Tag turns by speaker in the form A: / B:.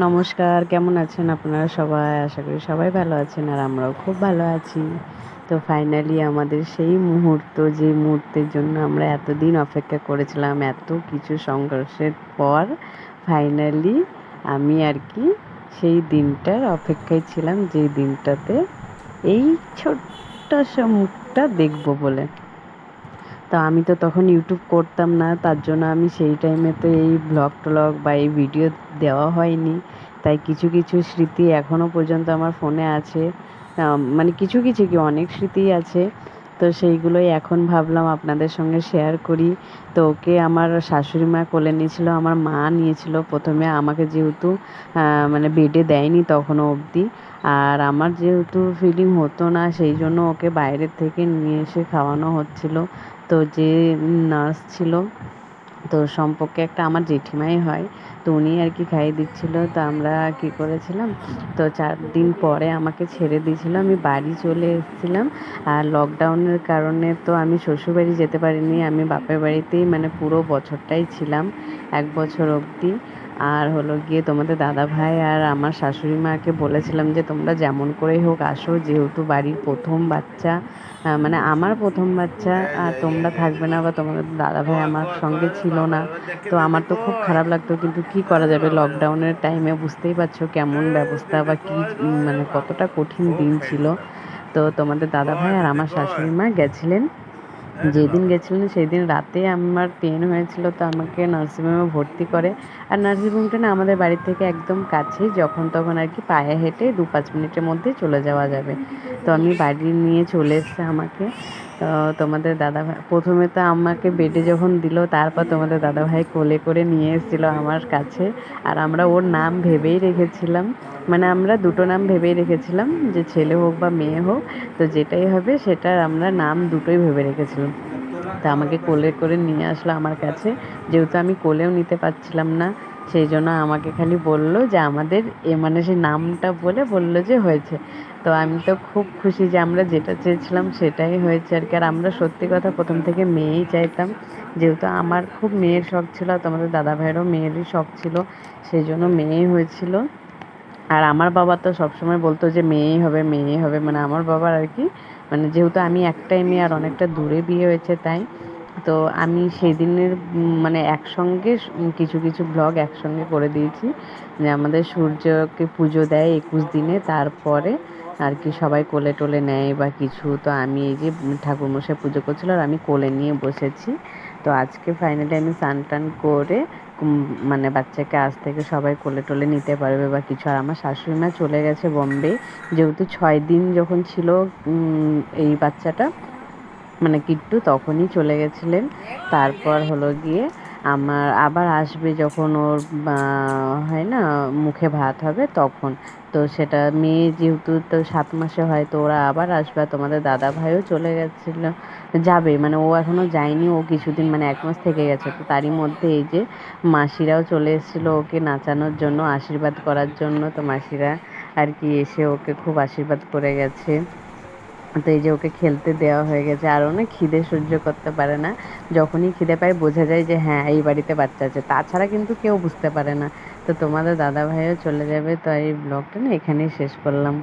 A: নমস্কার, কেমন আছেন আপনারা সবাই? আশা করি সবাই ভালো আছেন আর আমরাও খুব ভালো আছি। তো ফাইনালি আমাদের সেই মুহূর্ত, যে মুহূর্তের জন্য আমরা এতদিন অপেক্ষা করেছিলাম, এত কিছু সংঘর্ষের পর ফাইনালি আমি আর কি সেই দিনটার অপেক্ষায় ছিলাম, যেই দিনটাতে এই ছোট্ট মুখটা দেখবো বলে। তো আমি তো তখন ইউটিউব করতাম না, তার জন্য আমি সেই টাইমে তো এই ব্লগ বা এই ভিডিও দেওয়া হয়নি। তাই কিছু কিছু স্মৃতি এখনও পর্যন্ত আমার ফোনে আছে। মানে কিছু কিছু কি অনেক স্মৃতিই আছে। তো সেইগুলোই এখন ভাবলাম আপনাদের সঙ্গে শেয়ার করি। তো ওকে আমার শাশুড়ি মা কোলে নিয়েছিল, আমার মা নিয়েছিল প্রথমে আমাকে, যেহেতু মানে বেডে দেয়নি তখনও অবধি। আর আমার যেহেতু ফিডিং হতো না, সেই জন্য ওকে বাইরের থেকে নিয়ে এসে খাওয়ানো হচ্ছিল। তো যে নার্স ছিল, তো সম্পর্কে একটা আমার জেঠিমাই হয়, তো উনি আর কি খাইয়ে দিচ্ছিল। তো আমরা কী করেছিলাম, তো 4 দিন পরে আমাকে ছেড়ে দিয়েছিল, আমি বাড়ি চলে এসেছিলাম। আর লকডাউনের কারণে তো আমি শ্বশুরবাড়ি যেতে পারিনি, আমি বাপের বাড়িতেই মানে পুরো বছরটাই ছিলাম, 1 বছর অবধি। আর হলো গিয়ে তোমাদের দাদাভাই আর আমার শাশুড়ি মাকে বলেছিলাম যে তোমরা যেমন করেই হোক আসো, যেহেতু বাড়ির প্রথম বাচ্চা, মানে আমার প্রথম বাচ্চা, আর তোমরা থাকবে না বা তোমাদের দাদাভাই আমার সঙ্গে ছিল না। তো আমার তো খুব খারাপ লাগতো, কিন্তু কি করা যাবে, লকডাউনের টাইমে বুঝতেই পারছো কেমন ব্যবস্থা বা কী, মানে কতটা কঠিন দিন ছিল। তো তোমাদের দাদাভাই আর আমার শাশুড়ি মা গেছিলেন। যেদিন গেছিলেন সেই দিন রাতে আমার পেন হয়েছিল, তো আমাকে নার্সিংহোমে ভর্তি করে। আর নার্সিংহোমটা না আমাদের বাড়ি থেকে একদম কাছেই, যখন তখন আর কি পায়ে হেঁটে 2-5 মিনিটের মধ্যে চলে যাওয়া যাবে। তো আমি বাড়ি নিয়ে চলে এসছে আমাকে। তো তোমাদের দাদাভাই প্রথমে তো আমাকে বেডে যখন দিল, তারপর তোমাদের দাদাভাই কোলে করে নিয়ে এসেছিলো আমার কাছে। আর আমরা ওর নাম ভেবেই রেখেছিলাম, মানে আমরা দুটো নাম ভেবেই রেখেছিলাম, যে ছেলে হোক বা মেয়ে হোক, তো যেটাই হবে সেটার আমরা নাম দুটোই ভেবে রেখেছিলাম। তা আমাকে কোলে করে নিয়ে আসলো আমার কাছে, যেহেতু আমি কোলেও নিতে পারছিলাম না, সেই জন্য আমাকে খালি বললো যে আমাদের মানে সেই নামটা বলে বললো যে হয়েছে। তো আমি তো খুব খুশি যে আমরা যেটা চেয়েছিলাম সেটাই হয়েছে আর কি। আর আমরা সত্যি কথা প্রথম থেকে মেয়েই চাইতাম, যেহেতু আমার খুব মেয়ের শখ ছিল, আর তোমাদের দাদা ভাইয়েরও মেয়েরই শখ ছিল, সেই জন্য মেয়েই হয়েছিল। আর আমার বাবা তো সবসময় বলতো যে মেয়েই হবে মেয়েই হবে, মানে আমার বাবার আর কি, মানে যেহেতু আমি একটাই মেয়ে আর অনেকটা দূরে বিয়ে হয়েছে, তাই। তো আমি সেদিনের মানে একসঙ্গে কিছু কিছু ব্লগ একসঙ্গে করে দিয়েছি, যে আমাদের সূর্যকে পুজো দেয় 21 দিনে, তারপরে আর কি সবাই কোলে টোলে নেয় বা কিছু। তো আমি এই যে ঠাকুরমশাই পুজো করছিল আর আমি কোলে নিয়ে বসেছি। তো আজকে ফাইনালি আমি স্নান টান করে মানে বাচ্চাকে আজ থেকে সবাই কোলে টোলে নিতে পারবে বা কিছু। আর আমার শাশুড়ি মা চলে গেছে বম্বে, যেহেতু 6 দিন যখন ছিল এই বাচ্চাটা, মানে কিট্টু, তখনই চলে গেছিলেন। তারপর হলো গিয়ে আমার আবার আসবে যখন ওর হয় না মুখে ভাত হবে তখন। তো সেটা মেয়ে যেহেতু তো 7 মাসে হয়, তো ওরা আবার আসবে। আর তোমাদের দাদা ভাইও চলে গেছিলো, যাবে, মানে ও এখনও যায়নি, ও কিছুদিন মানে 1 মাস থেকে গেছে। তো তারই মধ্যে এই যে মাসিরাও চলে এসেছিলো ওকে নাচানোর জন্য, আশীর্বাদ করার জন্য। তো মাসিরা আর কি এসে ওকে খুব আশীর্বাদ করে গেছে। তো এই যে ওকে খেলতে দেওয়া হয়ে গেছে, আর ও না খিদে সহ্য করতে পারে না, যখনই খিদে পায় বোঝা যায় যে হ্যাঁ এই বাড়িতে বাচ্চা আছে, তাছাড়া কিন্তু কেউ বুঝতে পারে না। তো তোমাদের দাদা ভাইও চলে যাবে, তো এই ব্লগটা না এখানেই শেষ করলাম।